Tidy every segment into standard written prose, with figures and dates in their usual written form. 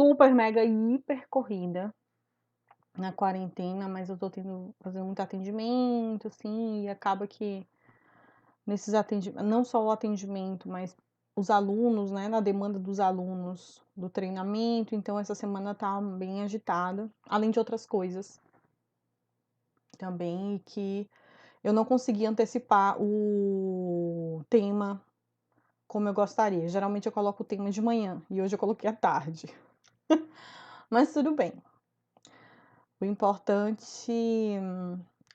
super mega hiper corrida na quarentena, mas eu tô tendo fazer muito atendimento, assim, e acaba que nesses atendimentos, não só o atendimento, mas os alunos, né, na demanda dos alunos do treinamento, então essa semana tá bem agitada, além de outras coisas também, que eu não consegui antecipar o tema como eu gostaria. Geralmente eu coloco o tema de manhã e hoje eu coloquei à tarde. Mas tudo bem. O importante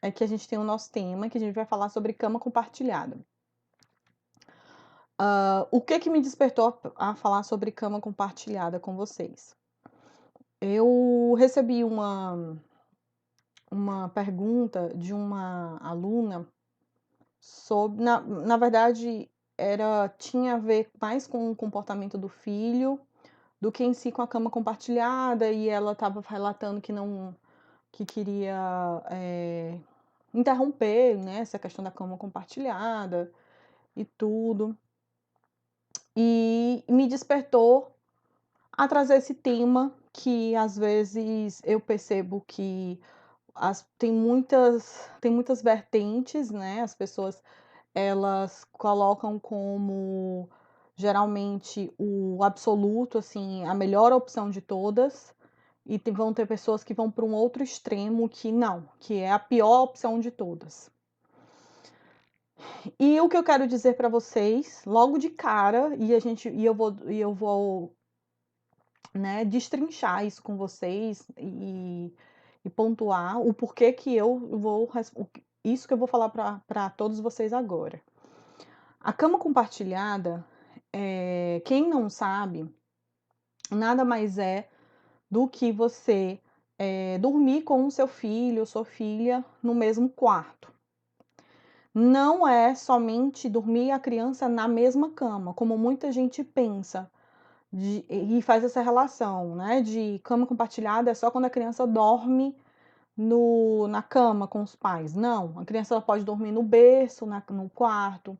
é que a gente tem o nosso tema, que a gente vai falar sobre cama compartilhada. O que me despertou a falar sobre cama compartilhada com vocês? Eu recebi uma pergunta de uma aluna sobre, na verdade, tinha a ver mais com o comportamento do filho do que em si com a cama compartilhada, e ela estava relatando que queria interromper, né, essa questão da cama compartilhada e tudo. E me despertou a trazer esse tema que às vezes eu percebo que tem muitas vertentes, né? As pessoas elas colocam como geralmente o absoluto, assim, a melhor opção de todas, e vão ter pessoas que vão para um outro extremo que não, que é a pior opção de todas. E o que eu quero dizer para vocês, logo de cara, e eu vou, né, destrinchar isso com vocês e pontuar o porquê que isso que eu vou falar para todos vocês agora. A cama compartilhada, quem não sabe, nada mais é do que você dormir com o seu filho ou sua filha no mesmo quarto. Não é somente dormir a criança na mesma cama, como muita gente pensa, e faz essa relação, né, de cama compartilhada é só quando a criança dorme na cama com os pais. Não, a criança ela pode dormir no berço, no quarto,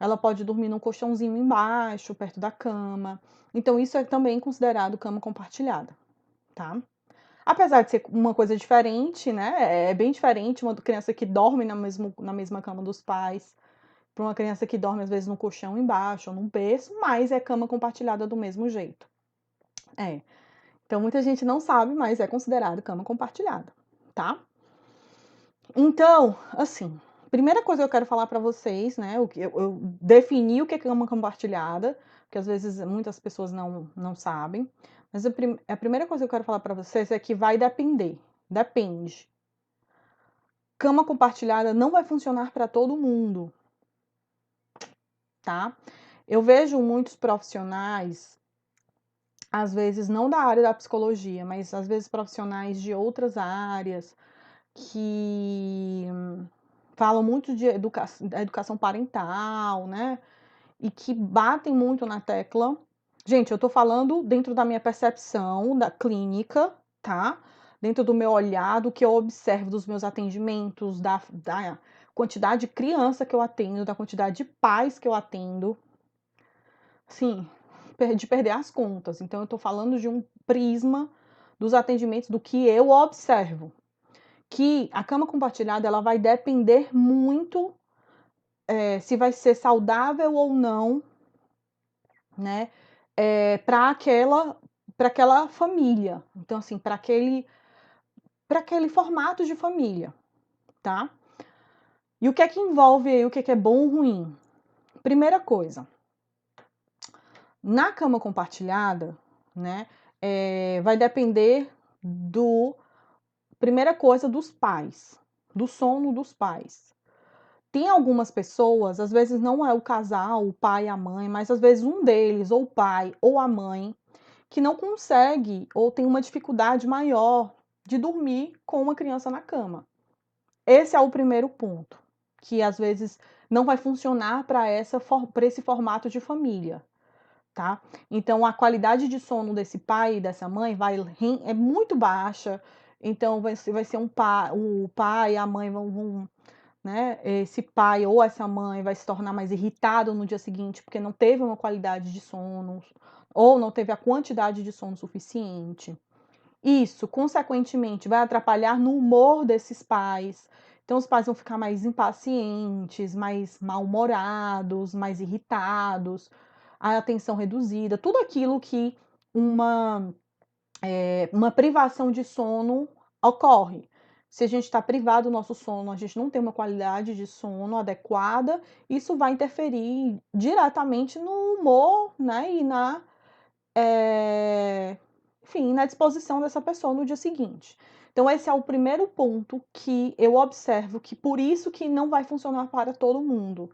ela pode dormir num colchãozinho embaixo, perto da cama. Então, isso é também considerado cama compartilhada, tá? Apesar de ser uma coisa diferente, né? É bem diferente uma criança que dorme na mesma cama dos pais, para uma criança que dorme, às vezes, no colchão embaixo ou num berço, mas é cama compartilhada do mesmo jeito. Então, muita gente não sabe, mas é considerado cama compartilhada, tá? Então, assim, primeira coisa que eu quero falar para vocês, né? Eu defini o que é cama compartilhada, porque às vezes muitas pessoas não sabem. Mas a primeira coisa que eu quero falar para vocês é que vai depender. Depende. Cama compartilhada não vai funcionar para todo mundo, tá? Eu vejo muitos profissionais, às vezes não da área da psicologia, mas às vezes profissionais de outras áreas que falam muito de da educação parental, né? E que batem muito na tecla. Gente, eu tô falando dentro da minha percepção da clínica, tá? Dentro do meu olhar, do que eu observo dos meus atendimentos, da quantidade de criança que eu atendo, da quantidade de pais que eu atendo. Sim, de perder as contas. Então, eu tô falando de um prisma dos atendimentos, do que eu observo. Que a cama compartilhada ela vai depender muito se vai ser saudável ou não, né? Para aquela família. Então, assim, para aquele formato de família, tá? E o que é que envolve aí, o que é bom ou ruim? Primeira coisa, na cama compartilhada, né? Vai depender primeira coisa, dos pais, do sono dos pais. Tem algumas pessoas, às vezes não é o casal, o pai e a mãe, mas às vezes um deles, ou o pai ou a mãe, que não consegue ou tem uma dificuldade maior de dormir com uma criança na cama. Esse é o primeiro ponto, que às vezes não vai funcionar para esse formato de família, tá? Então a qualidade de sono desse pai e dessa mãe é muito baixa. Então vai ser o pai e a mãe vão, né? Esse pai ou essa mãe vai se tornar mais irritado no dia seguinte, porque não teve uma qualidade de sono ou não teve a quantidade de sono suficiente. Isso, consequentemente, vai atrapalhar no humor desses pais. Então, os pais vão ficar mais impacientes, mais mal-humorados, mais irritados, a atenção reduzida, tudo aquilo que uma, uma privação de sono ocorre. Se a gente está privado do nosso sono, a gente não tem uma qualidade de sono adequada, isso vai interferir diretamente no humor, né, e enfim, na disposição dessa pessoa no dia seguinte. Então, esse é o primeiro ponto que eu observo, que por isso que não vai funcionar para todo mundo.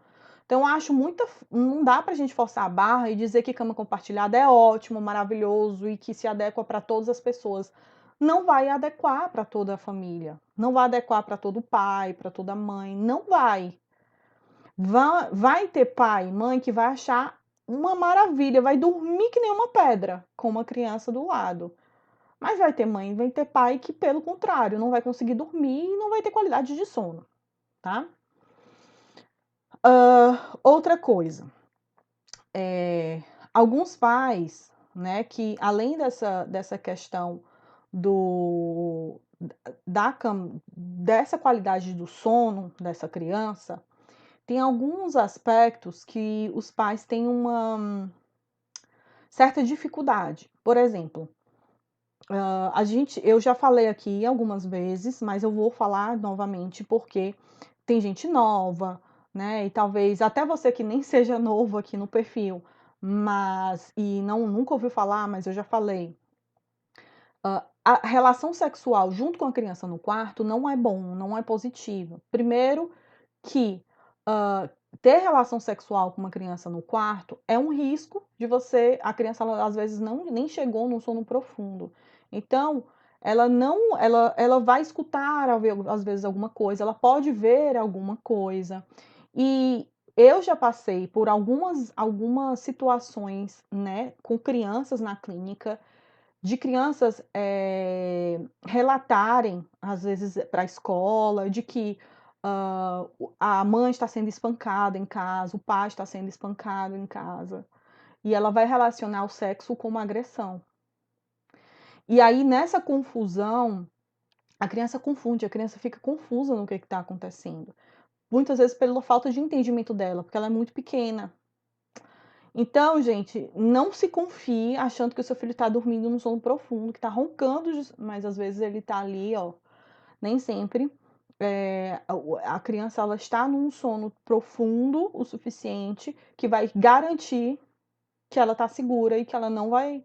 Então, eu acho muita. Não dá para a gente forçar a barra e dizer que cama compartilhada é ótimo, maravilhoso e que se adequa para todas as pessoas. Não vai adequar para toda a família. Não vai adequar para todo pai, para toda mãe. Não vai. Vai ter pai e mãe que vai achar uma maravilha, vai dormir que nem uma pedra com uma criança do lado. Mas vai ter mãe, vai ter pai que, pelo contrário, não vai conseguir dormir e não vai ter qualidade de sono, tá? Outra coisa, alguns pais, né, que além dessa questão do dessa qualidade do sono dessa criança, tem alguns aspectos que os pais têm uma certa dificuldade. Por exemplo, eu já falei aqui algumas vezes, mas eu vou falar novamente porque tem gente nova, né? E talvez até você que nem seja novo aqui no perfil, mas e não nunca ouviu falar, mas eu já falei. A relação sexual junto com a criança no quarto não é bom, não é positivo. Primeiro que ter relação sexual com uma criança no quarto é um risco de a criança ela, às vezes não nem chegou num sono profundo. Então, ela vai escutar às vezes alguma coisa, ela pode ver alguma coisa. E eu já passei por algumas situações, né, com crianças na clínica, de crianças relatarem, às vezes, para a escola, de que a mãe está sendo espancada em casa, o pai está sendo espancado em casa. E ela vai relacionar o sexo com uma agressão. E aí, nessa confusão, a criança confunde, a criança fica confusa no que está acontecendo. Muitas vezes pela falta de entendimento dela, porque ela é muito pequena. Então, gente, não se confie achando que o seu filho está dormindo num sono profundo, que está roncando, mas às vezes ele está ali, ó, nem sempre. A criança ela está num sono profundo o suficiente que vai garantir que ela está segura e que ela não vai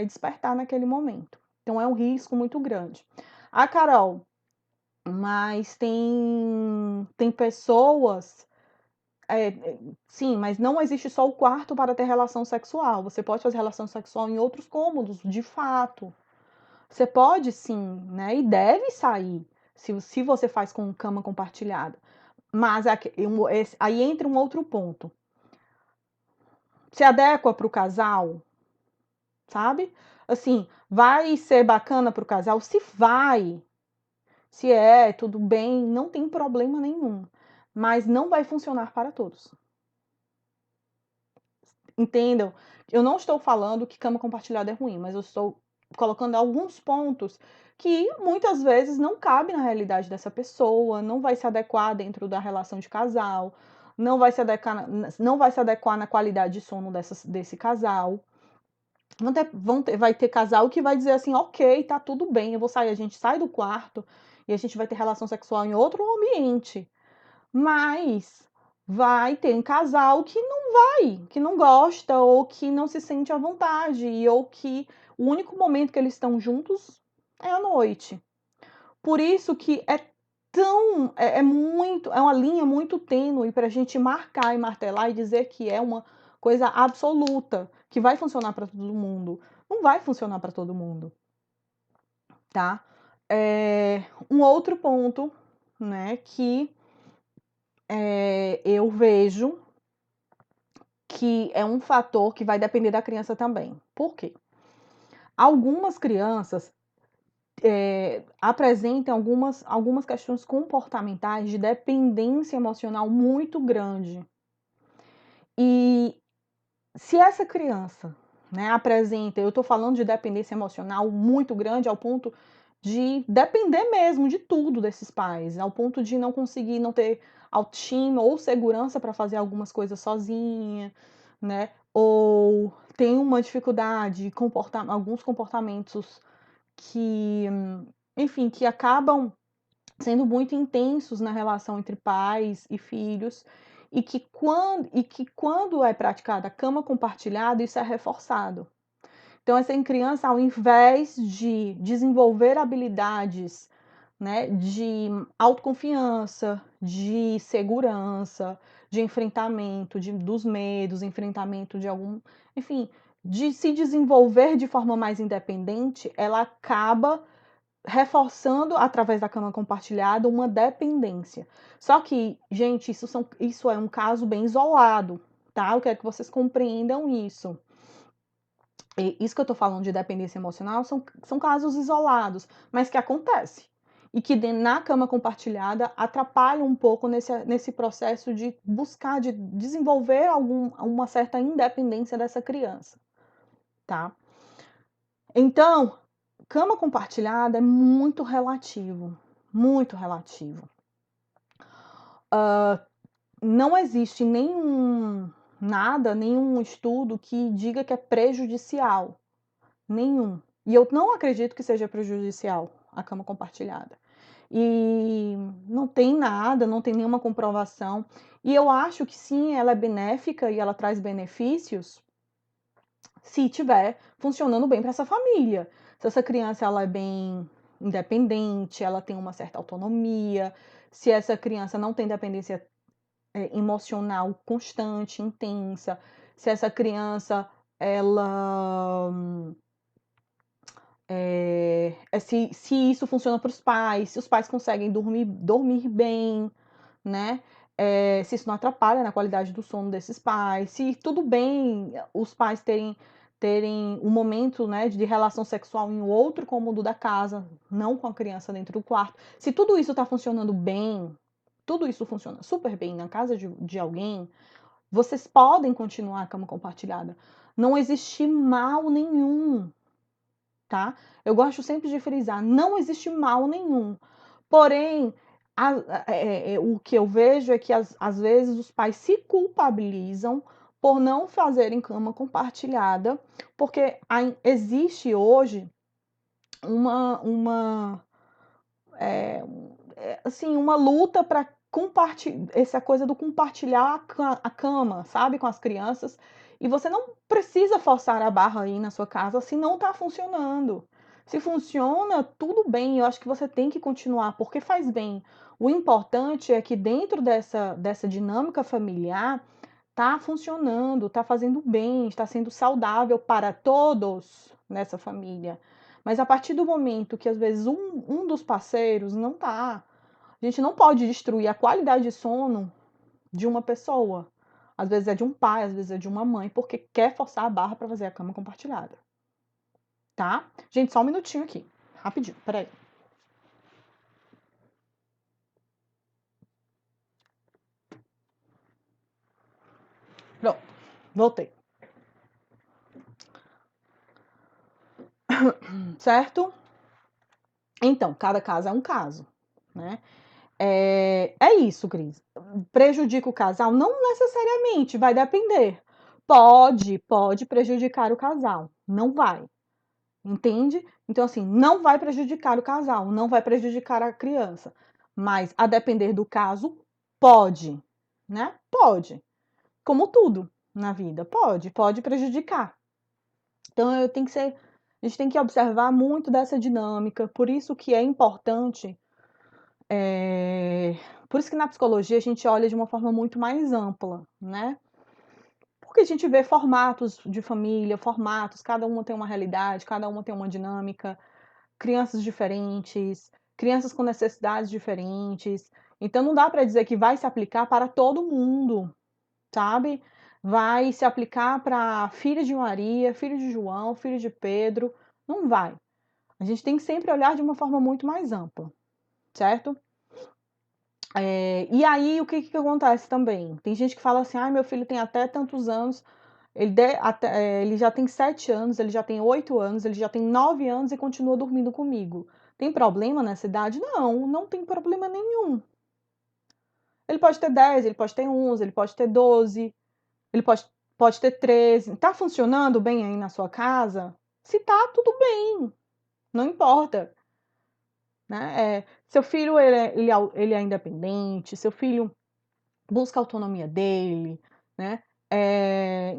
despertar naquele momento. Então é um risco muito grande. Ah, Carol, mas tem pessoas sim, mas não existe só o quarto para ter relação sexual. Você pode fazer relação sexual em outros cômodos, de fato. Você pode sim, né? E deve sair, se você faz com cama compartilhada. Mas aí entra um outro ponto. Se adequa para o casal, sabe? Assim, vai ser bacana para o casal? Se vai, se tudo bem, não tem problema nenhum. Mas não vai funcionar para todos. Entendam? Eu não estou falando que cama compartilhada é ruim, mas eu estou colocando alguns pontos que muitas vezes não cabe na realidade dessa pessoa, não vai se adequar dentro da relação de casal, não vai se adequar na qualidade de sono desse casal. Vai ter casal que vai dizer assim, ok, tá tudo bem, eu vou sair, a gente sai do quarto e a gente vai ter relação sexual em outro ambiente. Mas vai ter um casal que não vai, que não gosta, ou que não se sente à vontade, ou que o único momento que eles estão juntos é à noite. Por isso que é uma linha muito tênue para a gente marcar e martelar e dizer que é uma coisa absoluta, que vai funcionar para todo mundo. Não vai funcionar para todo mundo, tá? Um outro ponto, né, que eu vejo que é um fator que vai depender da criança também. Por quê? Algumas crianças apresentam algumas questões comportamentais de dependência emocional muito grande. E se essa criança, né, apresenta, eu estou falando de dependência emocional muito grande ao ponto de depender mesmo de tudo desses pais, ao ponto de não conseguir, não ter autoestima ou segurança para fazer algumas coisas sozinha, né? Ou tem uma dificuldade, alguns comportamentos que, enfim, que acabam sendo muito intensos na relação entre pais e filhos, e que quando é praticada a cama compartilhada, isso é reforçado. Então, essa criança, ao invés de desenvolver habilidades, né, de autoconfiança, de segurança, de enfrentamento dos medos, enfrentamento de algum, enfim, de se desenvolver de forma mais independente, ela acaba reforçando, através da cama compartilhada, uma dependência. Só que, gente, isso é um caso bem isolado, tá? Eu quero que vocês compreendam isso. Isso que eu estou falando de dependência emocional são casos isolados, mas que acontece. E que na cama compartilhada atrapalha um pouco nesse processo de buscar, de desenvolver uma certa independência dessa criança, tá? Então, cama compartilhada é muito relativo, muito relativo. Não existe nenhum estudo que diga que é prejudicial. Nenhum. E eu não acredito que seja prejudicial a cama compartilhada. E não tem nada, não tem nenhuma comprovação. E eu acho que sim, ela é benéfica e ela traz benefícios se tiver funcionando bem para essa família. Se essa criança ela é bem independente, ela tem uma certa autonomia, se essa criança não tem dependência emocional constante, intensa, se essa criança ela se isso funciona para os pais, se os pais conseguem dormir bem, né? Se isso não atrapalha na qualidade do sono desses pais, se tudo bem os pais terem um momento, né, de relação sexual em outro cômodo da casa, não com a criança dentro do quarto. Se tudo isso está funcionando bem, tudo isso funciona super bem na casa de alguém, vocês podem continuar a cama compartilhada. Não existe mal nenhum, tá? Eu gosto sempre de frisar, não existe mal nenhum. Porém, o que eu vejo é que às vezes os pais se culpabilizam por não fazerem cama compartilhada, porque existe hoje uma assim, uma luta para compartilhar, essa coisa do compartilhar a cama, sabe, com as crianças. E você não precisa forçar a barra aí na sua casa se não está funcionando. Se funciona, tudo bem, eu acho que você tem que continuar, porque faz bem. O importante é que dentro dessa dinâmica familiar, está funcionando, está fazendo bem, está sendo saudável para todos nessa família. Mas a partir do momento que às vezes um dos parceiros não está, a gente não pode destruir a qualidade de sono de uma pessoa. Às vezes é de um pai, às vezes é de uma mãe, porque quer forçar a barra para fazer a cama compartilhada. Tá? Gente, só um minutinho aqui. Rapidinho, peraí. Pronto, voltei. Certo? Então, cada caso é um caso, né? É isso, Cris. Prejudica o casal? Não necessariamente, vai depender. Pode prejudicar o casal, não vai. Entende? Então, assim, não vai prejudicar o casal, não vai prejudicar a criança. Mas, a depender do caso, pode, né? Pode. Como tudo na vida, pode prejudicar. Então, a gente tem que observar muito dessa dinâmica, por isso que é importante por isso que na psicologia a gente olha de uma forma muito mais ampla, né? Porque a gente vê formatos de família, formatos, cada uma tem uma realidade, cada uma tem uma dinâmica, crianças diferentes, crianças com necessidades diferentes. Então não dá para dizer que vai se aplicar para todo mundo, sabe? Vai se aplicar para filho de Maria, filho de João, filho de Pedro. Não vai. A gente tem que sempre olhar de uma forma muito mais ampla, certo? E aí, o que acontece também? Tem gente que fala assim, ah, meu filho tem até tantos anos, Ele já tem 7 anos, ele já tem 8 anos, ele já tem 9 anos e continua dormindo comigo. Tem problema nessa idade? Não, não tem problema nenhum. Ele pode ter 10, ele pode ter 11, ele pode ter 12, ele pode ter 13. Tá funcionando bem aí na sua casa? Se tá, tudo bem, não importa, né? Seu filho, ele é independente, seu filho busca a autonomia dele, né?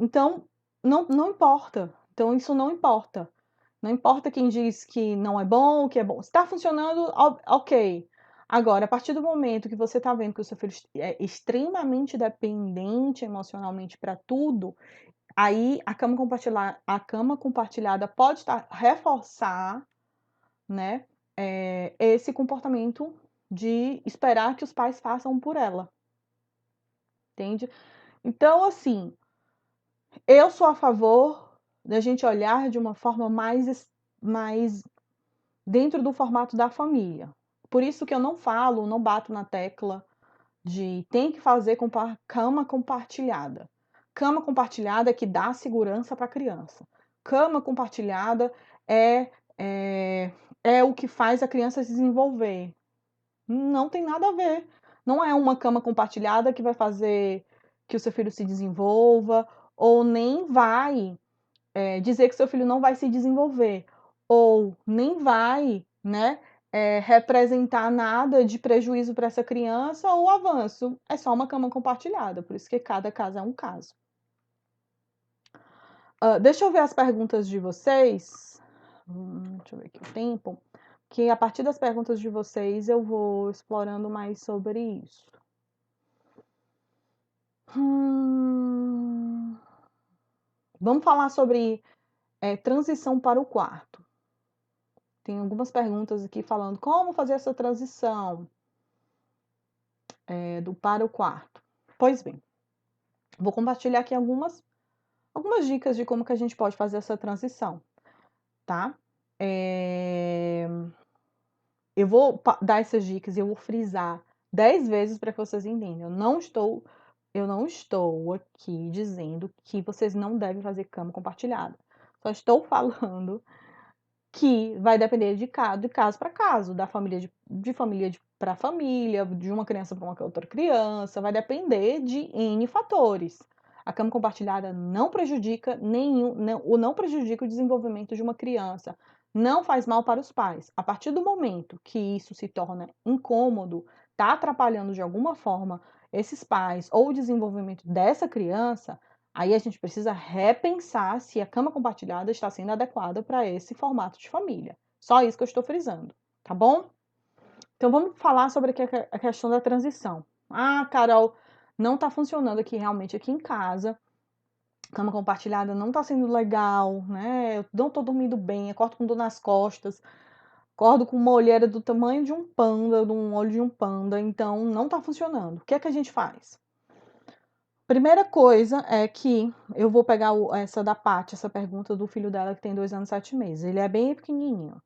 Então, não importa. Então, isso não importa. Não importa quem diz que não é bom, que é bom. Se está funcionando, ok. Agora, a partir do momento que você está vendo que o seu filho é extremamente dependente emocionalmente para tudo, aí a cama compartilhada pode reforçar, né, esse comportamento de esperar que os pais façam por ela, entende? Então, assim, eu sou a favor da gente olhar de uma forma mais dentro do formato da família. Por isso que eu não falo, não bato na tecla de tem que fazer cama compartilhada. Cama compartilhada é que dá segurança para a criança. Cama compartilhada é, é, é o que faz a criança se desenvolver. Não tem nada a ver. Não é uma cama compartilhada que vai fazer que o seu filho se desenvolva, ou nem vai dizer que seu filho não vai se desenvolver, ou nem vai, né, representar nada de prejuízo para essa criança ou avanço. É só uma cama compartilhada, por isso que cada caso é um caso. Deixa eu ver as perguntas de vocês. Deixa eu ver aqui o tempo. Que a partir das perguntas de vocês eu vou explorando mais sobre isso. Vamos falar sobre transição para o quarto. Tem algumas perguntas aqui falando como fazer essa transição do para o quarto. Pois bem, vou compartilhar aqui algumas dicas de como que a gente pode fazer essa transição, tá? Eu vou dar essas dicas e eu vou frisar 10 vezes para que vocês entendam. Eu não estou aqui dizendo que vocês não devem fazer cama compartilhada. Só estou falando que vai depender de caso para caso, da família de família para família, de uma criança para uma outra criança, vai depender de N fatores. A cama compartilhada não prejudica não prejudica o desenvolvimento de uma criança, não faz mal para os pais. A partir do momento que isso se torna incômodo, está atrapalhando de alguma forma esses pais ou o desenvolvimento dessa criança, aí a gente precisa repensar se a cama compartilhada está sendo adequada para esse formato de família. Só isso que eu estou frisando, tá bom? Então vamos falar sobre a questão da transição. Ah, Carol, não está funcionando aqui realmente aqui em casa. Cama compartilhada não está sendo legal, né? Eu não estou dormindo bem, acordo com dor nas costas, acordo com uma olheira do tamanho de um panda, de um olho de um panda, então não está funcionando. O que é que a gente faz? Primeira coisa é que eu vou pegar essa da Paty, essa pergunta do filho dela que tem 2 anos e 7 meses. Ele é bem pequenininho.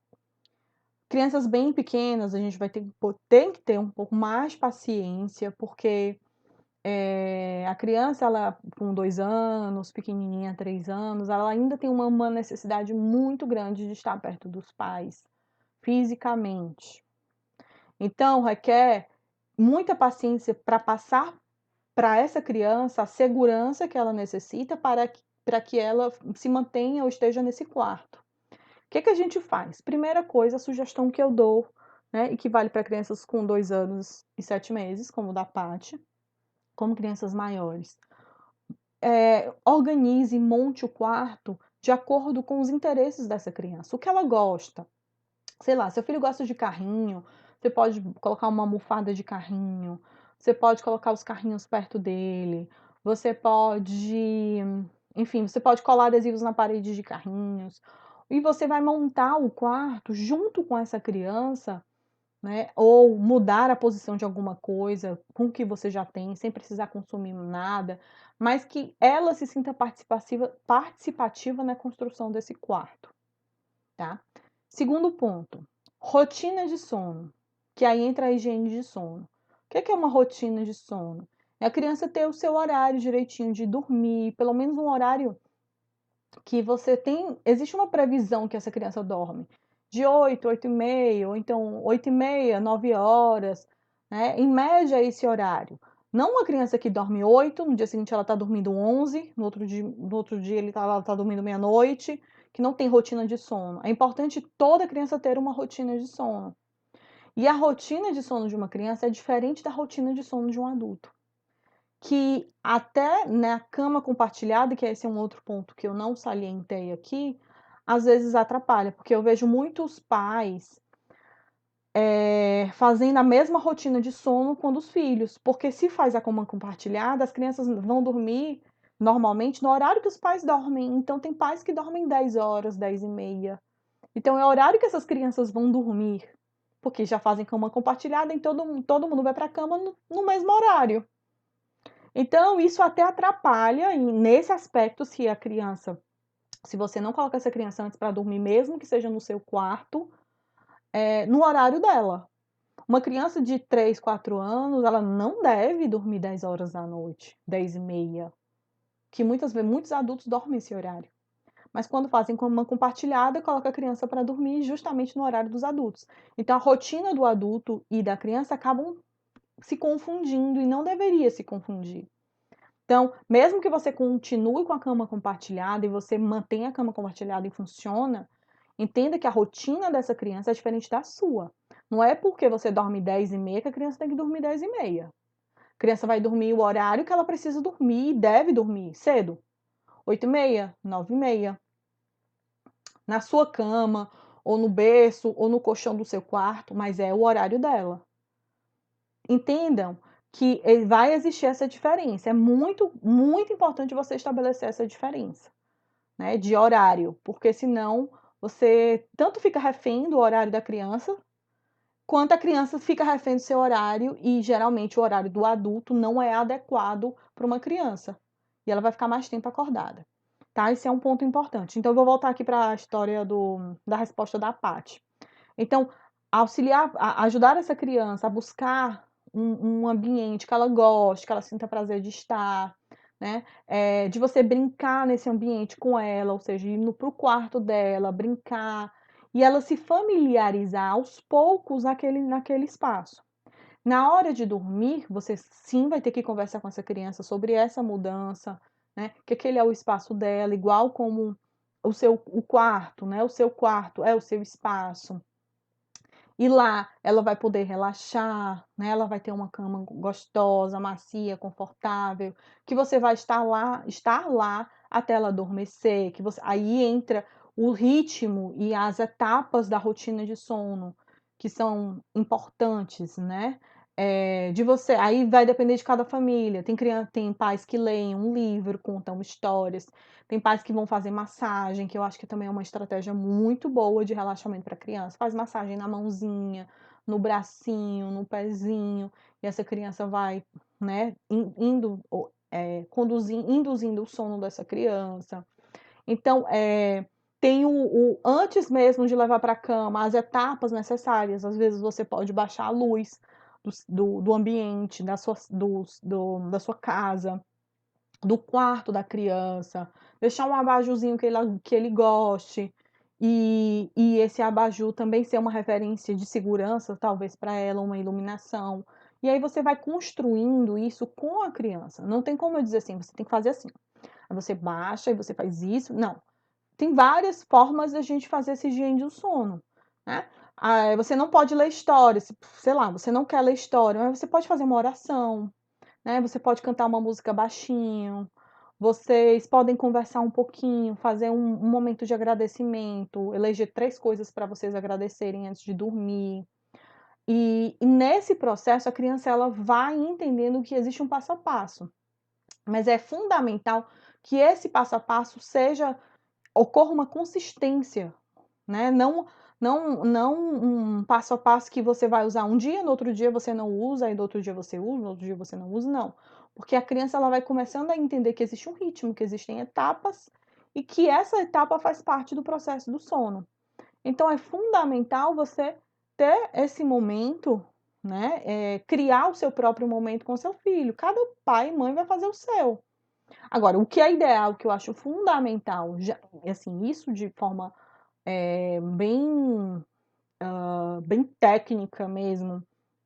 Crianças bem pequenas, a gente vai tem que ter um pouco mais de paciência, porque a criança, ela com 2 anos, pequenininha, 3 anos, ela ainda tem uma necessidade muito grande de estar perto dos pais, fisicamente. Então, requer muita paciência para passar para essa criança a segurança que ela necessita para que ela se mantenha ou esteja nesse quarto. O que que a gente faz? Primeira coisa, a sugestão que eu dou, né, e que vale para crianças com 2 anos e 7 meses, como o da Paty, como crianças maiores. Organize, monte o quarto de acordo com os interesses dessa criança. O que ela gosta. Sei lá, seu filho gosta de carrinho, você pode colocar uma almofada de carrinho, você pode colocar os carrinhos perto dele, você pode, enfim, você pode colar adesivos na parede de carrinhos, e você vai montar o quarto junto com essa criança, né? Ou mudar a posição de alguma coisa com o que você já tem, sem precisar consumir nada, mas que ela se sinta participativa na construção desse quarto, tá? Segundo ponto, rotina de sono, que aí entra a higiene de sono. O que é uma rotina de sono? É a criança ter o seu horário direitinho de dormir, pelo menos um horário que você tem, existe uma previsão que essa criança dorme, de 8, 8h30, ou então 8h30, 9 horas, né? Em média esse horário. Não uma criança que dorme 8, no dia seguinte ela está dormindo 11, no outro dia ela tá dormindo meia-noite, que não tem rotina de sono. É importante toda criança ter uma rotina de sono. E a rotina de sono de uma criança é diferente da rotina de sono de um adulto. Que até na cama compartilhada, que esse é um outro ponto que eu não salientei aqui, às vezes atrapalha, porque eu vejo muitos pais fazendo a mesma rotina de sono com os filhos, porque se faz a cama compartilhada, as crianças vão dormir normalmente no horário que os pais dormem. Então tem pais que dormem 10 horas, 10h30. Então é o horário que essas crianças vão dormir, porque já fazem cama compartilhada, então todo mundo vai para a cama no mesmo horário. Então, isso até atrapalha nesse aspecto, se você não coloca essa criança antes para dormir, mesmo que seja no seu quarto, no horário dela. Uma criança de 3, 4 anos, ela não deve dormir 10 horas da noite, 10h30, que muitas vezes muitos adultos dormem esse horário. Mas quando fazem cama compartilhada, coloca a criança para dormir justamente no horário dos adultos. Então, a rotina do adulto e da criança acabam se confundindo e não deveria se confundir. Então, mesmo que você continue com a cama compartilhada e você mantenha a cama compartilhada e funciona, entenda que a rotina dessa criança é diferente da sua. Não é porque você dorme 10h30 que a criança tem que dormir 10h30. A criança vai dormir o horário que ela precisa dormir e deve dormir cedo. 8h30, 9h30. Na sua cama, ou no berço, ou no colchão do seu quarto, mas é o horário dela. Entendam que vai existir essa diferença. É muito, muito importante você estabelecer essa diferença, né, de horário, porque senão você tanto fica refém do horário da criança, quanto a criança fica refém do seu horário, e geralmente o horário do adulto não é adequado para uma criança. E ela vai ficar mais tempo acordada. Tá? Esse é um ponto importante. Então, eu vou voltar aqui para a história da resposta da Paty. Então, ajudar essa criança a buscar um ambiente que ela goste, que ela sinta prazer de estar, né? De você brincar nesse ambiente com ela, ou seja, ir para o quarto dela, brincar, e ela se familiarizar aos poucos naquele espaço. Na hora de dormir, você sim vai ter que conversar com essa criança sobre essa mudança, né? Que aquele é o espaço dela, igual como o quarto, né? O seu quarto é o seu espaço. E lá ela vai poder relaxar, né? Ela vai ter uma cama gostosa, macia, confortável, que você vai estar lá até ela adormecer, aí entra o ritmo e as etapas da rotina de sono, que são importantes, né? Aí vai depender de cada família. Tem pais que leem um livro, contam histórias. Tem pais que vão fazer massagem, que eu acho que também é uma estratégia muito boa de relaxamento para criança. Faz massagem na mãozinha, no bracinho, no pezinho, e essa criança vai, né, induzindo o sono dessa criança. Então, tem antes mesmo de levar para a cama, as etapas necessárias. Às vezes você pode baixar a luz do ambiente, da sua casa, do quarto da criança, deixar um abajurzinho que ele goste, e esse abajur também ser uma referência de segurança, talvez para ela, uma iluminação. E aí você vai construindo isso com a criança. Não tem como eu dizer assim, você tem que fazer assim. Aí você baixa e você faz isso. Não. Tem várias formas da gente fazer essa higiene do sono, né? Você não pode ler história, sei lá, você não quer ler história, mas você pode fazer uma oração, né? Você pode cantar uma música baixinho, vocês podem conversar um pouquinho, fazer um momento de agradecimento, eleger 3 coisas para vocês agradecerem antes de dormir. E nesse processo a criança ela vai entendendo que existe um passo a passo, mas é fundamental que esse passo a passo ocorra uma consistência, né? Não um passo a passo que você vai usar um dia, no outro dia você não usa, aí no outro dia você usa, no outro dia você não usa, não. Porque a criança ela vai começando a entender que existe um ritmo, que existem etapas e que essa etapa faz parte do processo do sono. Então é fundamental você ter esse momento, né, criar o seu próprio momento com seu filho. Cada pai e mãe vai fazer o seu. Agora, o que é ideal, o que eu acho fundamental, já assim, isso de forma, bem, bem técnica mesmo,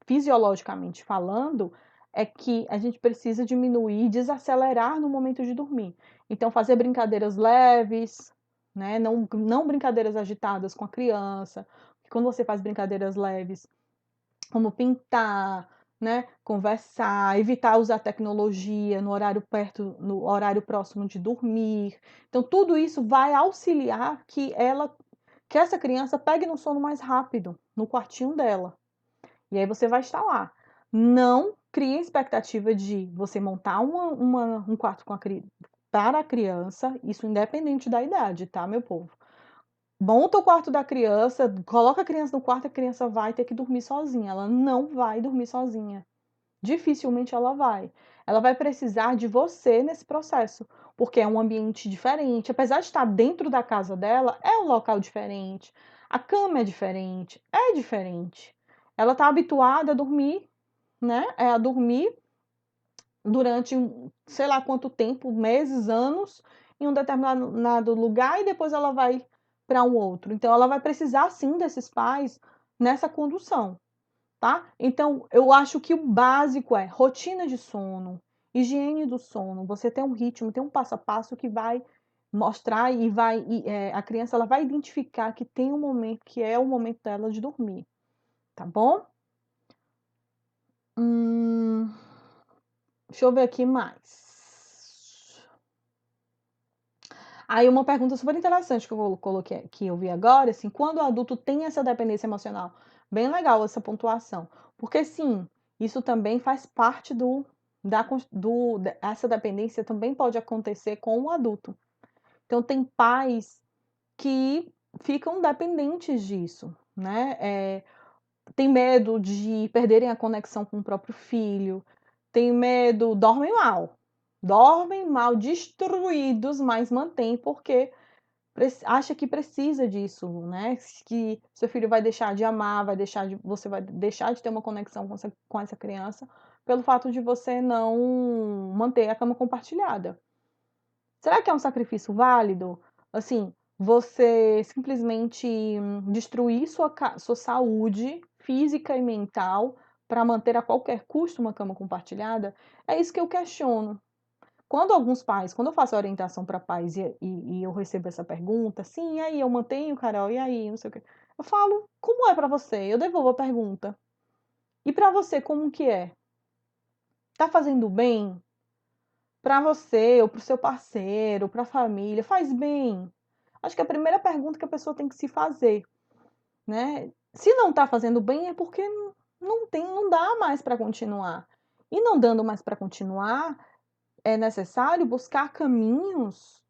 fisiologicamente falando, é que a gente precisa diminuir e desacelerar no momento de dormir. Então fazer brincadeiras leves, né, não brincadeiras agitadas com a criança, porque quando você faz brincadeiras leves, como pintar, né, conversar, evitar usar tecnologia no horário próximo de dormir. Então tudo isso vai auxiliar que essa criança pegue no sono mais rápido, no quartinho dela. E aí você vai estar lá. Não crie a expectativa de você montar um quarto para a criança, isso independente da idade, tá, meu povo? Monta o quarto da criança, coloca a criança no quarto, a criança vai ter que dormir sozinha. Ela não vai dormir sozinha. Dificilmente ela vai. Ela vai precisar de você nesse processo, porque é um ambiente diferente. Apesar de estar dentro da casa dela, é um local diferente. A cama é diferente, é diferente. Ela está habituada a dormir, né? A dormir durante sei lá quanto tempo, meses, anos, em um determinado lugar e depois ela vai para um outro. Então ela vai precisar sim desses pais nessa condução, tá? Então eu acho que o básico é rotina de sono, higiene do sono, você tem um ritmo, tem um passo a passo que vai mostrar a criança ela vai identificar que tem um momento que é o momento dela de dormir, tá bom? Hum, deixa eu ver aqui mais. Aí uma pergunta super interessante que eu coloquei, que eu vi agora, assim, quando o adulto tem essa dependência emocional? Bem legal essa pontuação, porque sim, isso também faz parte essa dependência também pode acontecer com o adulto. Então tem pais que ficam dependentes disso, né? Tem medo de perderem a conexão com o próprio filho, tem medo, dormem mal, destruídos, mas mantém porque acha que precisa disso, né? Que seu filho vai deixar de amar, você vai deixar de ter uma conexão com essa criança pelo fato de você não manter a cama compartilhada. Será que é um sacrifício válido? Assim, você simplesmente destruir sua saúde física e mental para manter a qualquer custo uma cama compartilhada? É isso que eu questiono. Quando eu faço a orientação para pais e eu recebo essa pergunta, sim, e aí eu mantenho, Carol, e aí, não sei o quê. Eu falo, como é para você? Eu devolvo a pergunta. E para você, como que é? Tá fazendo bem? Para você, ou para o seu parceiro, para a família, faz bem? Acho que é a primeira pergunta que a pessoa tem que se fazer, né? Se não está fazendo bem, é porque não dá mais para continuar. E não dando mais para continuar, é necessário buscar caminhos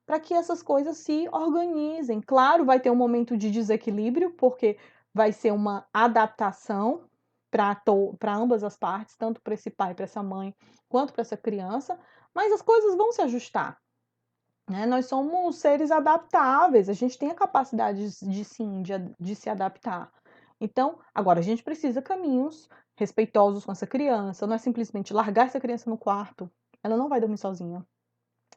para que essas coisas se organizem. Claro, vai ter um momento de desequilíbrio, porque vai ser uma adaptação para ambas as partes, tanto para esse pai, para essa mãe, quanto para essa criança, mas as coisas vão se ajustar. Né? Nós somos seres adaptáveis, a gente tem a capacidade de se adaptar. Então, agora a gente precisa caminhos respeitosos com essa criança, não é simplesmente largar essa criança no quarto, ela não vai dormir sozinha.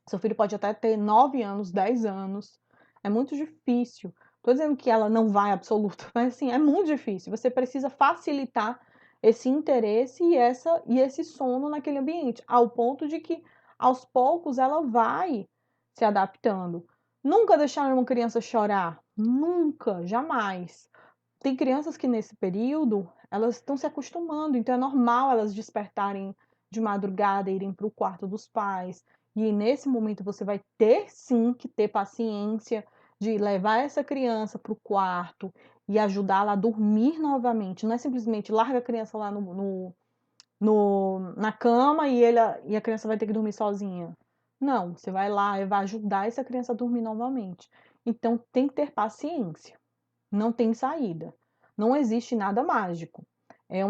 Seu filho pode até ter 9 anos, 10 anos, é muito difícil. Estou dizendo que ela não vai absoluto, mas assim, é muito difícil. Você precisa facilitar esse interesse e esse sono naquele ambiente, ao ponto de que aos poucos ela vai se adaptando. Nunca deixar uma criança chorar, nunca, jamais. Tem crianças que nesse período elas estão se acostumando, então é normal elas despertarem de madrugada, irem para o quarto dos pais. E nesse momento você vai ter sim que ter paciência de levar essa criança para o quarto e ajudá-la a dormir novamente. Não é simplesmente larga a criança lá na cama e a criança vai ter que dormir sozinha. Não, você vai lá e vai ajudar essa criança a dormir novamente. Então tem que ter paciência. Não tem saída. Não existe nada mágico. É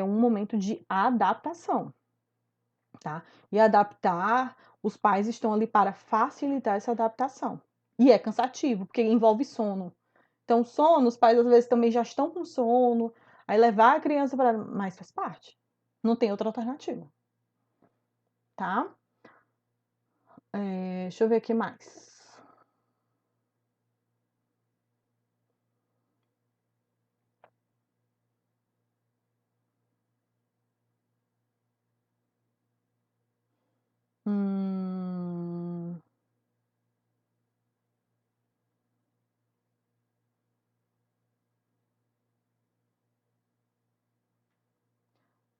um momento de adaptação, tá? E adaptar, os pais estão ali para facilitar essa adaptação. E é cansativo, porque envolve sono. Então, sono, os pais às vezes também já estão com sono, Aí levar a criança para mas faz parte, não tem outra alternativa, tá. Deixa eu ver aqui mais. Hum.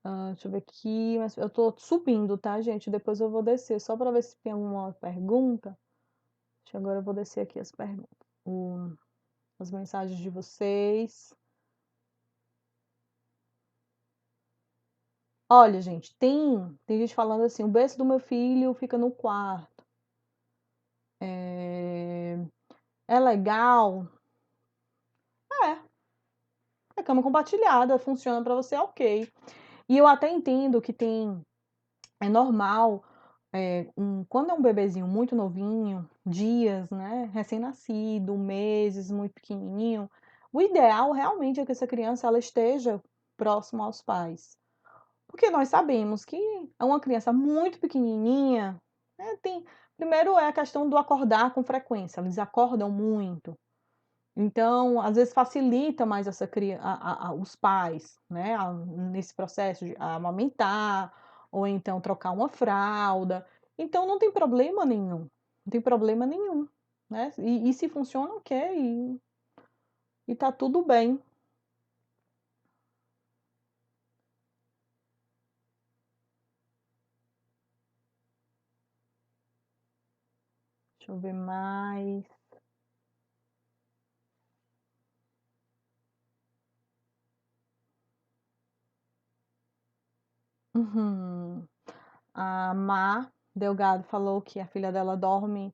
Deixa eu ver aqui, mas eu tô subindo, tá, gente? Depois eu vou descer, só para ver se tem alguma pergunta. Agora eu vou descer aqui as perguntas, as mensagens de vocês. Olha, gente, tem gente falando assim: o berço do meu filho fica no quarto. É legal? É, é cama compartilhada, funciona para você, ok. E eu até entendo que é normal, quando é um bebezinho muito novinho, dias, né, recém-nascido, meses, muito pequenininho, o ideal realmente é que essa criança ela esteja próxima aos pais. Porque nós sabemos que é uma criança muito pequenininha, né, primeiro é a questão do acordar com frequência, eles acordam muito. Então, às vezes facilita mais essa criança, os pais, né, nesse processo de amamentar, ou então trocar uma fralda. Então não tem problema nenhum, não tem problema nenhum, né. E se funciona, ok, e tá tudo bem. Deixa eu ver mais. Uhum. A Má Delgado falou que a filha dela dorme,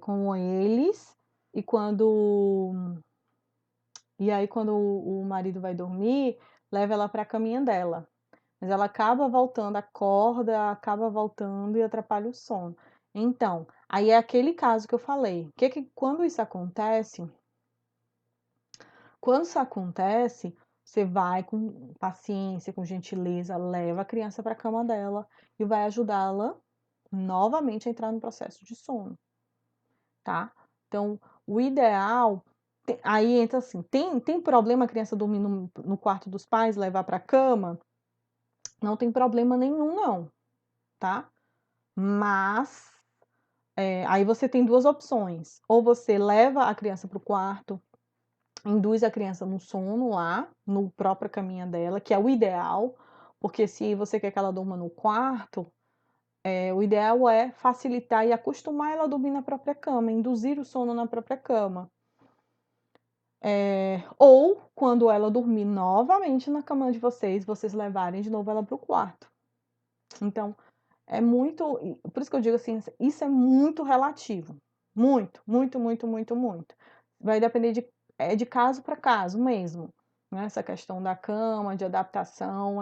com eles, e quando o marido vai dormir, leva ela para a caminha dela. Mas ela acaba voltando, acorda, acaba voltando e atrapalha o sono. Então, aí é aquele caso que eu falei, quando isso acontece, você vai com paciência, com gentileza, leva a criança para a cama dela e vai ajudá-la novamente a entrar no processo de sono, tá. Então, o ideal aí entra assim, tem problema a criança dormir no quarto dos pais, levar para a cama? Não tem problema nenhum não, tá. Mas, aí você tem 2 opções, ou você leva a criança para o quarto, induz a criança no sono lá, no própria caminha dela, que é o ideal, porque se você quer que ela durma no quarto, o ideal é facilitar e acostumar ela a dormir na própria cama, induzir o sono na própria cama. Ou quando ela dormir novamente na cama de vocês, vocês levarem de novo ela para o quarto. Então, é muito, por isso que eu digo assim, isso é muito relativo, muito, muito, muito, muito, muito. Vai depender de caso para caso mesmo, né, essa questão da cama, de adaptação,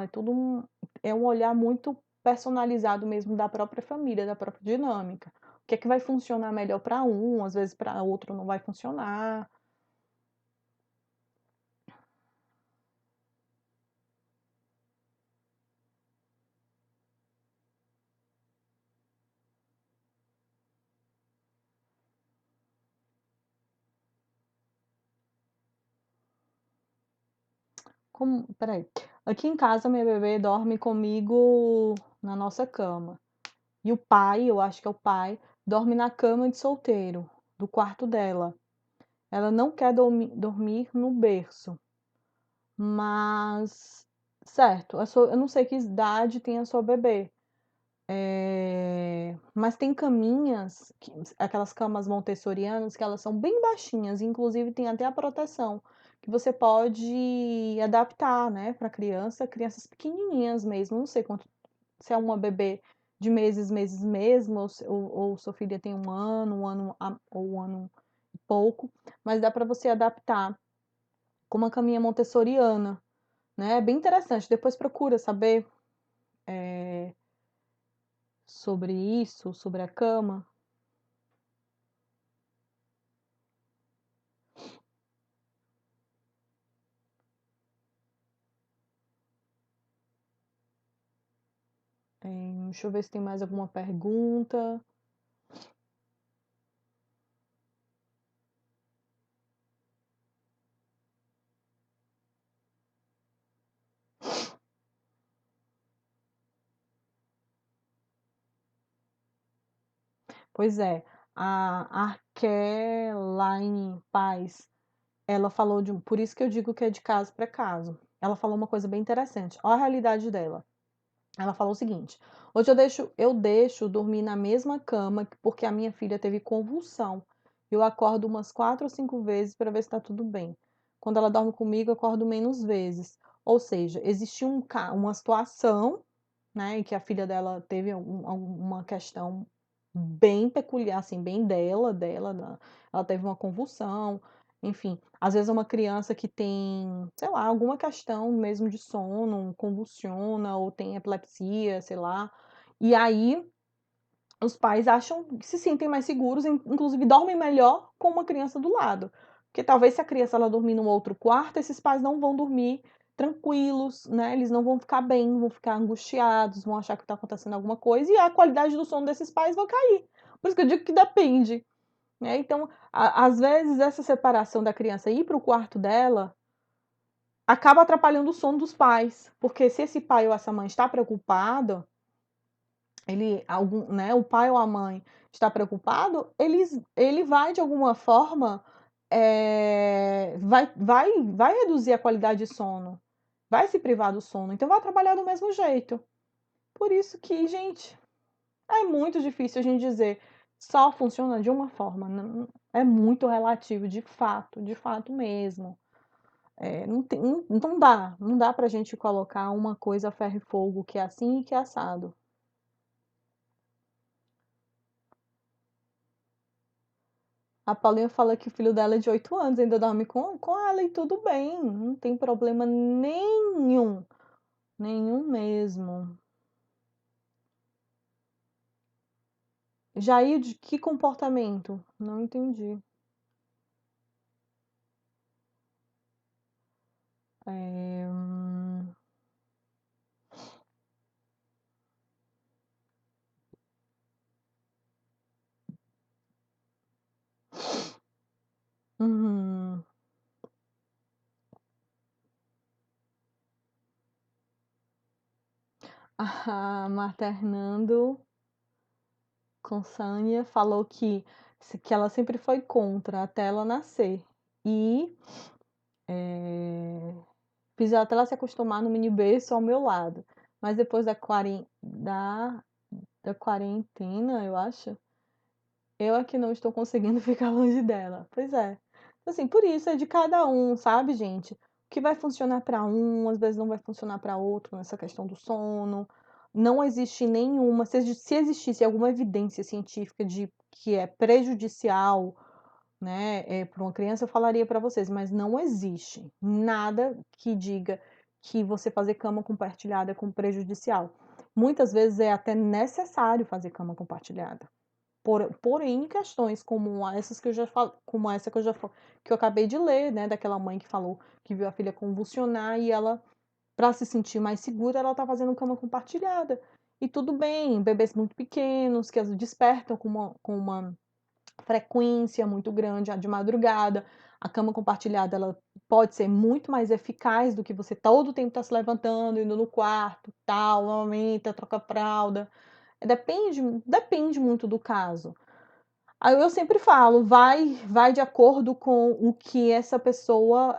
é um olhar muito personalizado mesmo da própria família, da própria dinâmica. O que é que vai funcionar melhor para um, às vezes para outro não vai funcionar. Como espera aqui em casa minha bebê dorme comigo na nossa cama. E o pai, eu acho que é o pai, dorme na cama de solteiro, do quarto dela. Ela não quer dormir no berço, mas certo, eu não sei que idade tem a sua bebê. Mas tem caminhas, aquelas camas montessorianas, que elas são bem baixinhas, inclusive tem até a proteção, que você pode adaptar, né, para crianças pequenininhas mesmo, não sei quanto, se é uma bebê de meses mesmo, ou sua filha tem ou 1 ano e pouco, mas dá para você adaptar com uma caminha montessoriana, né, é bem interessante, depois procura saber, sobre isso, sobre a cama. Deixa eu ver se tem mais alguma pergunta. Pois é, a Arkeline Paz, ela falou por isso que eu digo que é de caso para caso. Ela falou uma coisa bem interessante. Olha a realidade dela. Ela falou o seguinte: hoje eu deixo dormir na mesma cama porque a minha filha teve convulsão. Eu acordo umas 4 ou 5 vezes para ver se está tudo bem. Quando ela dorme comigo, eu acordo menos vezes. Ou seja, existiu uma situação, né, em que a filha dela teve uma questão bem peculiar, assim, bem ela teve uma convulsão, enfim. Às vezes é uma criança que tem, sei lá, alguma questão mesmo de sono, convulsiona ou tem epilepsia, sei lá. E aí os pais acham que se sentem mais seguros, inclusive dormem melhor com uma criança do lado. Porque talvez se a criança ela dormir num outro quarto, esses pais não vão dormir tranquilos, né? Eles não vão ficar bem, vão ficar angustiados, vão achar que está acontecendo alguma coisa e a qualidade do sono desses pais vai cair. Por isso que eu digo que depende, né? Então, às vezes essa separação da criança ir para o quarto dela acaba atrapalhando o sono dos pais, porque se esse pai ou essa mãe está preocupado, né, o pai ou a mãe está preocupado, ele vai de alguma forma, vai reduzir a qualidade de sono, vai se privar do sono, então vai trabalhar do mesmo jeito. Por isso que, gente, é muito difícil a gente dizer só funciona de uma forma, é muito relativo, de fato mesmo. Não dá pra gente colocar uma coisa a ferro e fogo que é assim e que é assado. A Paulinha fala que o filho dela é de 8 anos, ainda dorme com ela e tudo bem, não tem problema nenhum, nenhum mesmo. Jair, de que comportamento? Não entendi. É, uhum. A Maternando com Sânia falou que ela sempre foi contra até ela nascer. E fiz até ela se acostumar no mini berço ao meu lado. Mas depois da quarentena, eu acho, eu é que não estou conseguindo ficar longe dela. Pois é. Assim, por isso é de cada um, sabe, gente? O que vai funcionar para um, às vezes não vai funcionar para outro nessa questão do sono. Não existe nenhuma, se existisse alguma evidência científica de que é prejudicial, né, para uma criança, eu falaria para vocês, mas não existe nada que diga que você fazer cama compartilhada é prejudicial. Muitas vezes é até necessário fazer cama compartilhada. Porém, questões como essas que eu já falo, como essa que eu acabei de ler, né, daquela mãe que falou que viu a filha convulsionar e ela, para se sentir mais segura, ela tá fazendo cama compartilhada. E tudo bem, bebês muito pequenos que as despertam com uma frequência muito grande de madrugada. A cama compartilhada ela pode ser muito mais eficaz do que você todo o tempo tá se levantando, indo no quarto, tal, amamenta, troca fralda. Depende muito do caso. Aí eu sempre falo, vai de acordo com o que essa pessoa,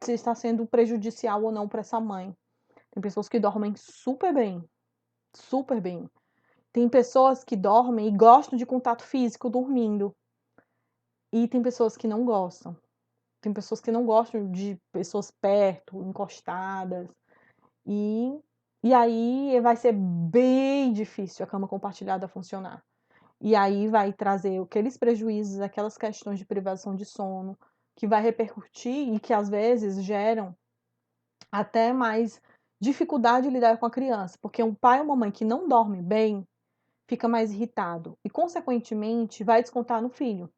se está sendo prejudicial ou não para essa mãe. Tem pessoas que dormem super bem, super bem. Tem pessoas que dormem e gostam de contato físico dormindo. E tem pessoas que não gostam. Tem pessoas que não gostam de pessoas perto, encostadas. E, e aí vai ser bem difícil a cama compartilhada funcionar. E aí vai trazer aqueles prejuízos, aquelas questões de privação de sono, que vai repercutir e que às vezes geram até mais dificuldade de lidar com a criança, porque um pai ou uma mãe que não dorme bem fica mais irritado e, consequentemente, vai descontar no filho.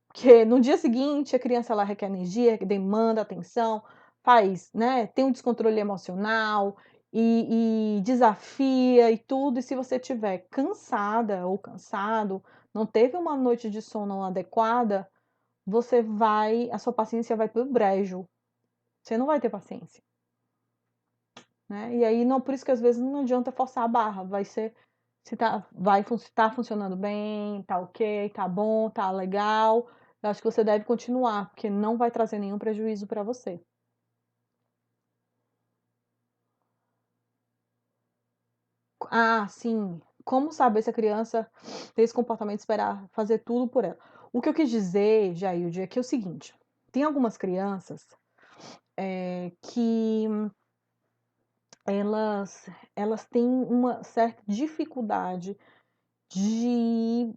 Porque no dia seguinte a criança ela requer energia, demanda atenção, faz, né, tem um descontrole emocional e desafia e tudo, e se você estiver cansada ou cansado, não teve uma noite de sono adequada, a sua paciência vai para o brejo, você não vai ter paciência, né. E aí não, por isso que às vezes não adianta forçar a barra, vai ser se tá funcionando bem, tá ok, tá bom, tá legal, eu acho que você deve continuar, porque não vai trazer nenhum prejuízo para você. Ah, sim. Como saber se a criança tem esse comportamento, esperar fazer tudo por ela. O que eu quis dizer, Jailde, é que é o seguinte, tem algumas crianças, que elas têm uma certa dificuldade de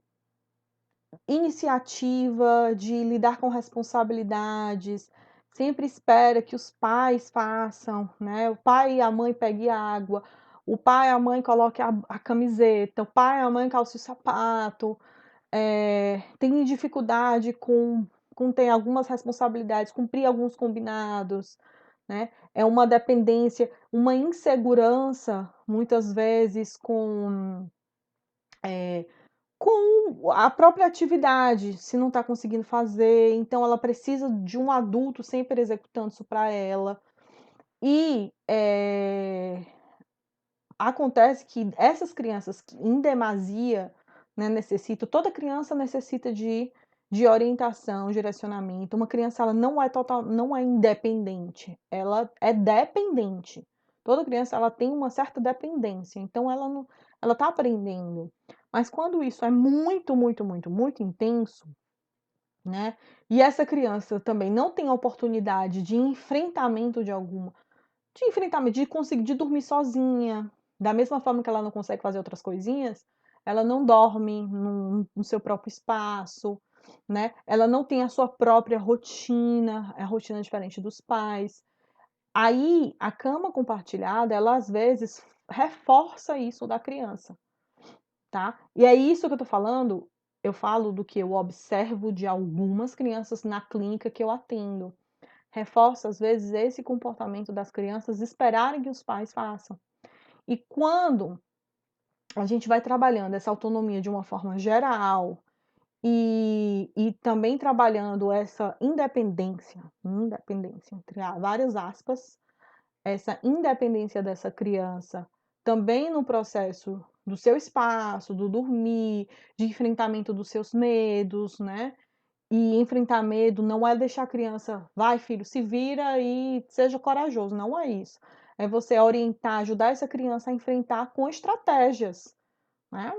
iniciativa, de lidar com responsabilidades, sempre espera que os pais façam, né, o pai e a mãe pegue água, o pai e a mãe coloque a camiseta, o pai e a mãe calce o sapato, tem dificuldade com ter algumas responsabilidades, cumprir alguns combinados, né, é uma dependência, uma insegurança, muitas vezes com a própria atividade, se não está conseguindo fazer, então ela precisa de um adulto sempre executando isso para ela. E, acontece que essas crianças que em demasia, né, toda criança necessita de orientação, direcionamento. Uma criança ela não é independente, ela é dependente. Toda criança ela tem uma certa dependência, então ela está aprendendo. Mas quando isso é muito, muito, muito, muito intenso, né, e essa criança também não tem oportunidade de enfrentamento de conseguir de dormir sozinha, da mesma forma que ela não consegue fazer outras coisinhas, ela não dorme no seu próprio espaço, né, ela não tem a sua própria rotina, a rotina é diferente dos pais. Aí, a cama compartilhada, ela às vezes reforça isso da criança, tá. E é isso que eu tô falando, eu falo do que eu observo de algumas crianças na clínica que eu atendo. Reforça, às vezes, esse comportamento das crianças esperarem que os pais façam. E quando a gente vai trabalhando essa autonomia de uma forma geral e também trabalhando essa independência entre várias aspas, essa independência dessa criança também no processo do seu espaço, do dormir, de enfrentamento dos seus medos, né? E enfrentar medo não é deixar a criança: "Vai filho, se vira e seja corajoso", não é isso. É você orientar, ajudar essa criança a enfrentar com estratégias, né,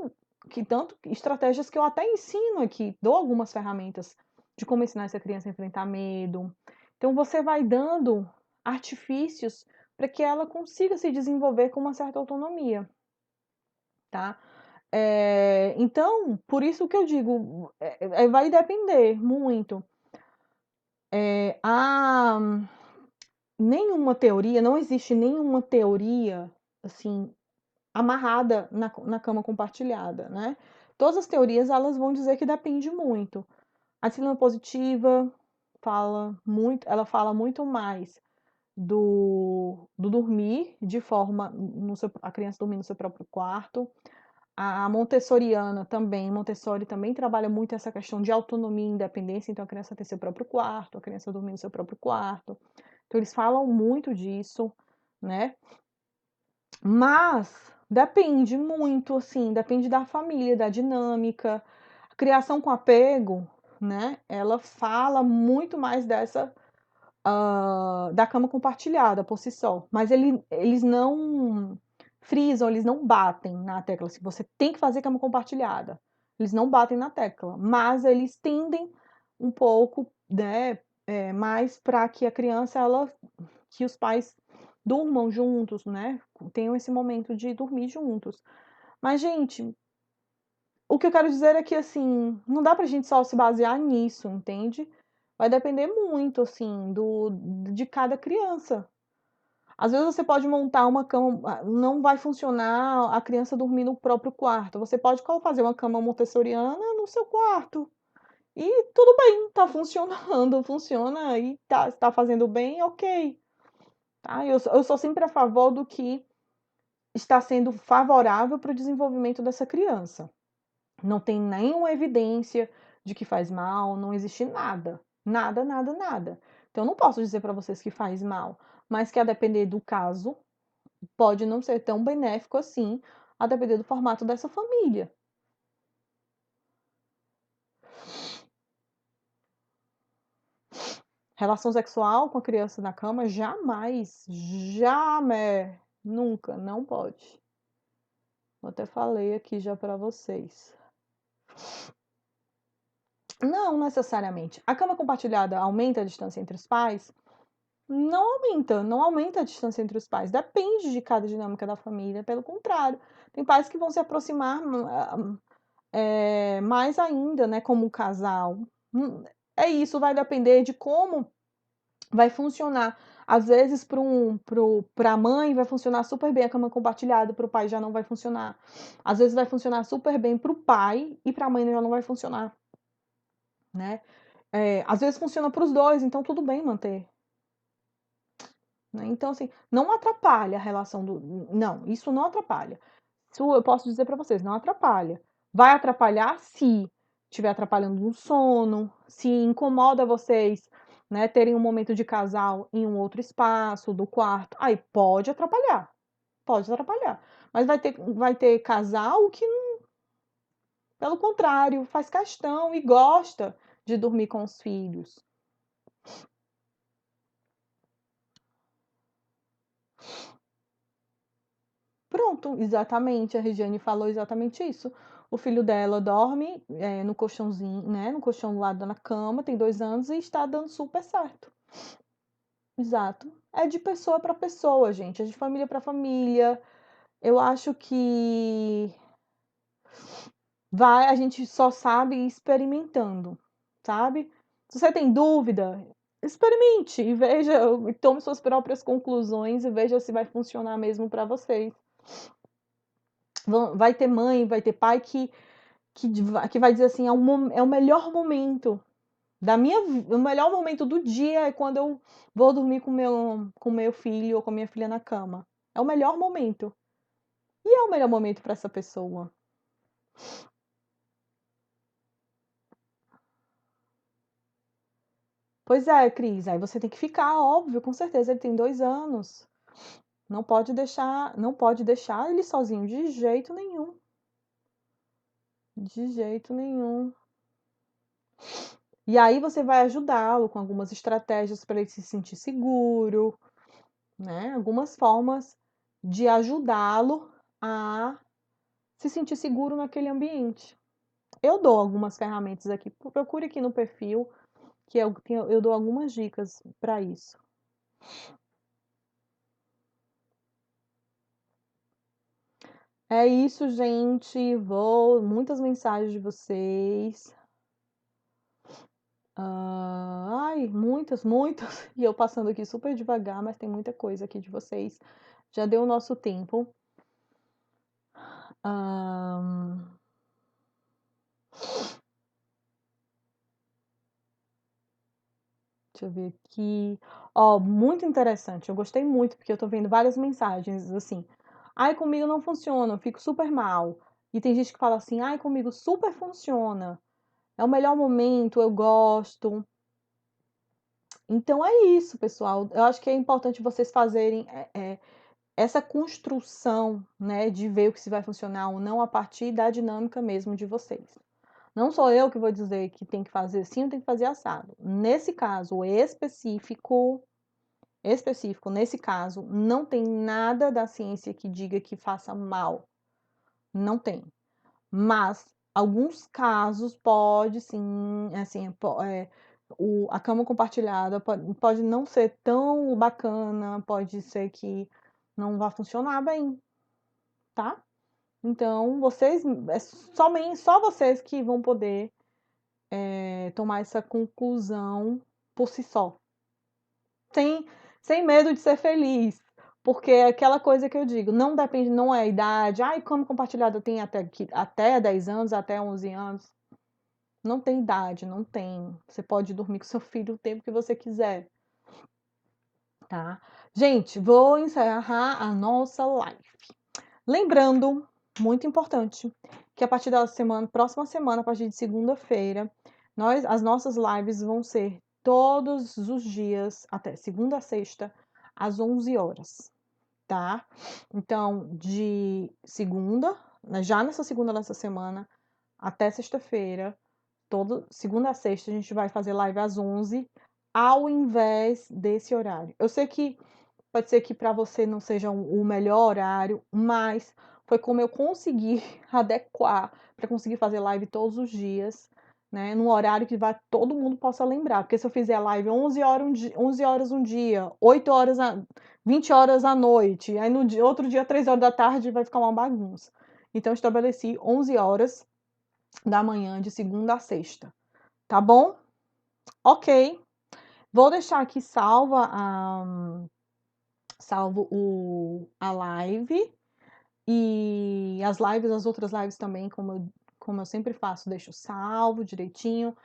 que tanto estratégias que eu até ensino aqui, dou algumas ferramentas de como ensinar essa criança a enfrentar medo. Então você vai dando artifícios para que ela consiga se desenvolver com uma certa autonomia, tá. Então, por isso que eu digo, vai depender muito. A nenhuma teoria não existe nenhuma teoria, assim, amarrada na cama compartilhada, né. Todas as teorias, elas vão dizer que depende muito. A disciplina positiva fala muito mais do dormir de forma no seu a criança dormir no seu próprio quarto. A montessoriana também, Montessori também trabalha muito essa questão de autonomia e independência, então a criança tem seu próprio quarto, a criança dormir no seu próprio quarto. Então eles falam muito disso, né. Mas depende muito, assim, depende da família, da dinâmica. A criação com apego, né, ela fala muito mais da cama compartilhada por si só, mas eles não frisam, eles não batem na tecla, assim, você tem que fazer cama compartilhada. Eles não batem na tecla, mas eles tendem um pouco, né, mais para que a criança que os pais durmam juntos, né, tenham esse momento de dormir juntos. Mas gente, o que eu quero dizer é que, assim, não dá pra gente só se basear nisso, entende? Vai depender muito, assim, de cada criança. Às vezes você pode montar uma cama, não vai funcionar a criança dormir no próprio quarto, você pode fazer uma cama montessoriana no seu quarto, e tudo bem, tá funcionando, funciona e tá fazendo bem, ok, tá. Eu sou sempre a favor do que está sendo favorável para o desenvolvimento dessa criança. Não tem nenhuma evidência de que faz mal, não existe nada. Nada, nada, nada. Então, eu não posso dizer para vocês que faz mal, mas que a depender do caso, pode não ser tão benéfico assim, a depender do formato dessa família. Relação sexual com a criança na cama, jamais, jamais, nunca, não pode. Eu até falei aqui já para vocês. Não necessariamente. A cama compartilhada aumenta a distância entre os pais? Não aumenta, não aumenta a distância entre os pais. Depende de cada dinâmica da família, pelo contrário. Tem pais que vão se aproximar mais ainda, né, como um casal. É isso, vai depender de como vai funcionar. Às vezes, para a mãe, vai funcionar super bem a cama compartilhada, para o pai já não vai funcionar. Às vezes, vai funcionar super bem para o pai e para a mãe já não vai funcionar, né? Às vezes, funciona para os dois, então tudo bem manter. Né? Então, assim, não atrapalha a relação do. Não, isso não atrapalha. Isso eu posso dizer para vocês, não atrapalha. Vai atrapalhar se estiver atrapalhando no sono, se incomoda vocês, né, terem um momento de casal em um outro espaço do quarto. Aí pode atrapalhar, pode atrapalhar. Mas vai ter casal que, pelo contrário, faz questão e gosta de dormir com os filhos. Pronto, exatamente, a Regiane falou exatamente isso. O filho dela dorme no colchãozinho, né, no colchão do lado da cama, tem 2 anos e está dando super certo. Exato. É de pessoa para pessoa, gente, é de família para família. Eu acho que a gente só sabe experimentando, sabe? Se você tem dúvida, experimente e veja, e tome suas próprias conclusões e veja se vai funcionar mesmo para vocês. Vai ter mãe, vai ter pai que vai dizer assim: é o melhor momento o melhor momento do dia é quando eu vou dormir com meu filho ou com minha filha na cama. É o melhor momento. E é o melhor momento para essa pessoa. Pois é, Cris, aí você tem que ficar, óbvio, com certeza, ele tem 2 anos. Não pode deixar ele sozinho de jeito nenhum. De jeito nenhum. E aí você vai ajudá-lo com algumas estratégias para ele se sentir seguro, né? Algumas formas de ajudá-lo a se sentir seguro naquele ambiente. Eu dou algumas ferramentas aqui, procure aqui no perfil, que eu dou algumas dicas para isso. É isso, gente. Muitas mensagens de vocês. Ai, muitas, muitas. E eu passando aqui super devagar, mas tem muita coisa aqui de vocês. Já deu o nosso tempo. Deixa eu ver aqui. Ó, muito interessante. Eu gostei muito, porque eu tô vendo várias mensagens assim. Ai, comigo não funciona, eu fico super mal. E tem gente que fala assim, ai, comigo super funciona. É o melhor momento, eu gosto. Então é isso, pessoal. Eu acho que é importante vocês fazerem essa construção, né, de ver o que se vai funcionar ou não a partir da dinâmica mesmo de vocês. Não sou eu que vou dizer que tem que fazer assim ou tem que fazer assado. Nesse caso específico, nesse caso, não tem nada da ciência que diga que faça mal. Não tem. Mas alguns casos pode sim, assim, a cama compartilhada pode não ser tão bacana, pode ser que não vá funcionar bem, tá? Então, vocês, só vocês que vão poder tomar essa conclusão por si só. Sem medo de ser feliz. Porque é aquela coisa que eu digo, não depende, não é a idade. Ai, como compartilhada tem até 10 anos, até 11 anos. Não tem idade, não tem. Você pode dormir com seu filho o tempo que você quiser, tá? Gente, vou encerrar a nossa live. Lembrando, muito importante, que a partir da próxima semana, a partir de segunda-feira, as nossas lives vão ser todos os dias, até segunda a sexta, às 11 horas, tá? Então, de segunda, né, já nessa segunda dessa semana, até sexta-feira, segunda a sexta, a gente vai fazer live às 11, ao invés desse horário. Eu sei que pode ser que para você não seja o melhor horário, mas foi como eu consegui adequar para conseguir fazer live todos os dias, né, num horário que todo mundo possa lembrar, porque se eu fizer live 11 horas um dia, 8 horas, 20 horas à noite, aí no outro dia 3 horas da tarde vai ficar uma bagunça. Então eu estabeleci 11 horas da manhã de segunda a sexta, tá bom? Ok. Vou deixar aqui a live e as outras lives também, como eu sempre faço, deixo salvo direitinho.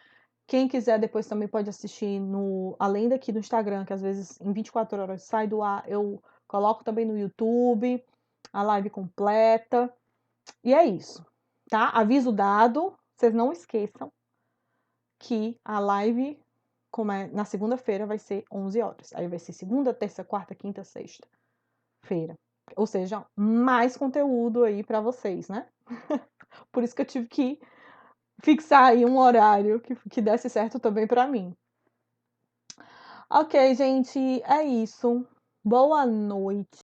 Quem quiser depois também pode assistir além daqui do Instagram, que às vezes em 24 horas sai do ar, eu coloco também no YouTube a live completa. E é isso, tá? Aviso dado, vocês não esqueçam que a live na segunda-feira vai ser 11 horas. Aí vai ser segunda, terça, quarta, quinta, sexta-feira. Ou seja, mais conteúdo aí para vocês, né? Por isso que eu tive que fixar aí um horário que desse certo também para mim. Ok, gente, é isso. Boa noite.